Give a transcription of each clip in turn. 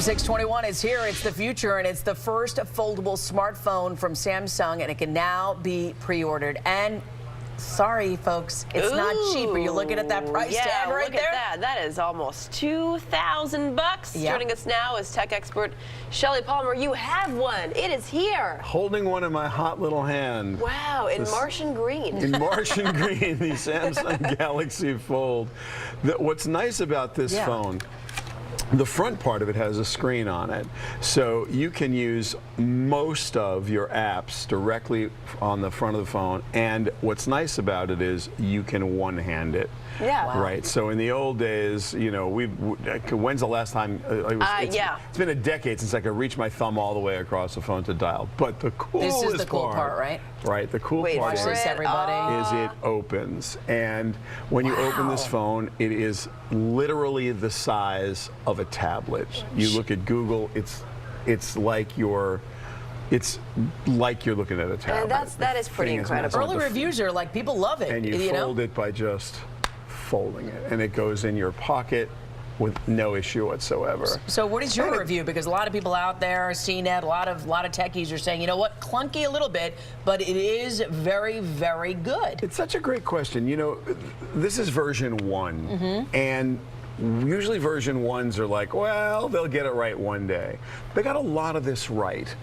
621 is here. It's the future, and it's the first foldable smartphone from Samsung, and it can now be pre-ordered. And sorry, folks, it's not cheap. Are you looking at that price tag right there? At that. That is almost $2,000. Yep. Joining us now is tech expert Shelly Palmer. You have one. It is here. Holding one in my hot little hand. Wow, in Martian green. In Martian green, the Samsung Galaxy Fold. What's nice about this phone, the front part of it has a screen on it, so you can use most of your apps directly on the front of the phone, and what's nice about it is you can one-hand it. Yeah. Wow. Right. So in the old days, you know, when's the last time? It's been a decade since I could reach my thumb all the way across the phone to dial. But the coolest This is the cool part, right? Right. The cool part Watch this, everybody. is it opens, and when you open this phone, it is literally the size of a tablet. You look at Google, it's like you're looking at a tablet. That is pretty incredible. Early reviews are like, people love it. And you fold it by just folding it, and it goes in your pocket with no issue whatsoever. So what is your review? Because a lot of people out there, CNET, a lot of techies are saying, you know what, clunky a little bit, but it is very, very good. It's such a great question. You know, this is version 1, and usually version 1s are like, well, they'll get it right one day. They got a lot of this right.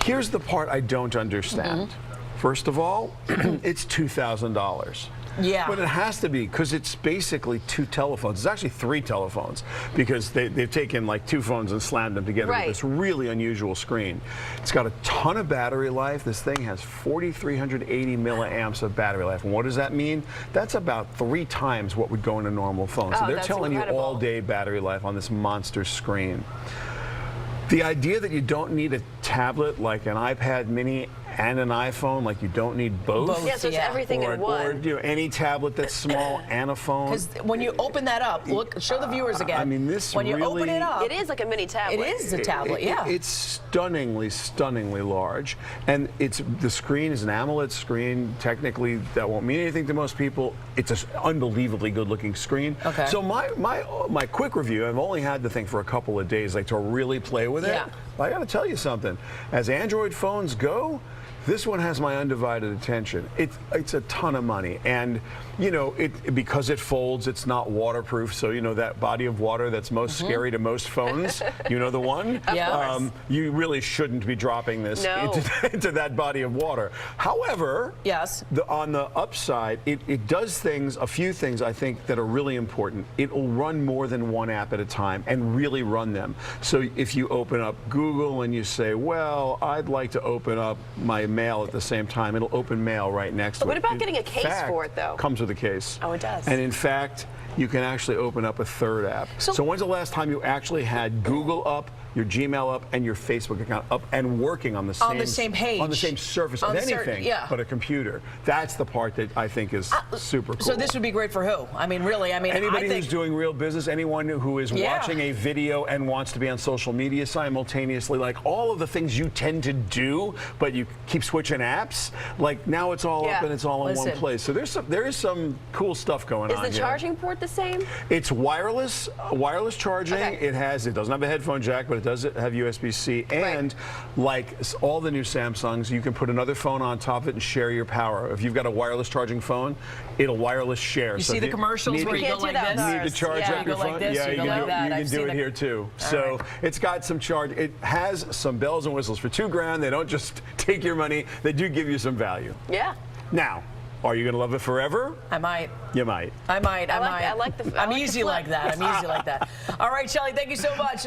Here's the part I don't understand. First of all, it's $2,000. Yeah. But it has to be, because it's basically 2 telephones. It's actually 3 telephones, because they've taken like 2 phones and slammed them together with this really unusual screen. It's got a ton of battery life. This thing has 4,380 milliamps of battery life. And what does that mean? That's about 3 times what would go in a normal phone. So they're telling you all-day battery life on this monster screen. The idea that you don't need a tablet like an iPad mini and an iPhone, like you don't need both. Yeah, so it's everything in one. Or you know, any tablet that's small and a phone. Because when you open that up, look, show the viewers again. I mean, this when you open it up, it is like a mini tablet. It is a tablet, yeah. It's stunningly, stunningly large, and the screen is an AMOLED screen. Technically, that won't mean anything to most people. It's an unbelievably good-looking screen. Okay. So my quick review, I've only had the thing for a couple of days, like to really play with it. I got to tell you something. As Android phones go, this one has my undivided attention. It's a ton of money, and you know, because it folds, it's not waterproof. So you know that body of water that's most scary to most phones. You know the one. You really shouldn't be dropping this into that body of water. However, on the upside, it does a few things I think that are really important. It will run more than one app at a time and really run them. So if you open up Google and you say, well, I'd like to open up my mail at the same time, it'll open mail right next to it. What about getting a case for it, though? Comes with a case. Oh, it does. And in fact, you can actually open up a 3rd app. So when's the last time you actually had Google up, your Gmail up, and your Facebook account up and working on the same page, on the same surface of anything but a computer? That's the part that I think is super cool. So this would be great for who? I mean, really, I mean, anybody who's doing real business, anyone who is watching a video and wants to be on social media simultaneously, like all of the things you tend to do, but you keep switching apps. Like now it's all up and it's all in one place. So there is some cool stuff going on. Is the charging port the same? It's wireless charging. It doesn't have a headphone jack, but it does have USB-C, and like all the new Samsungs, you can put another phone on top of it and share your power. If you've got a wireless charging phone, it'll wireless share. You see the commercials where you go like this? You need to charge up your phone. You can do it here too. So it's got some charge. It has some bells and whistles. For $2,000, they don't just take your money. They do give you some value. Yeah. Now, are you going to love it forever? I might. You might. I might. I like the I'm easy like that. I'm easy like that. All right, Shelly, thank you so much.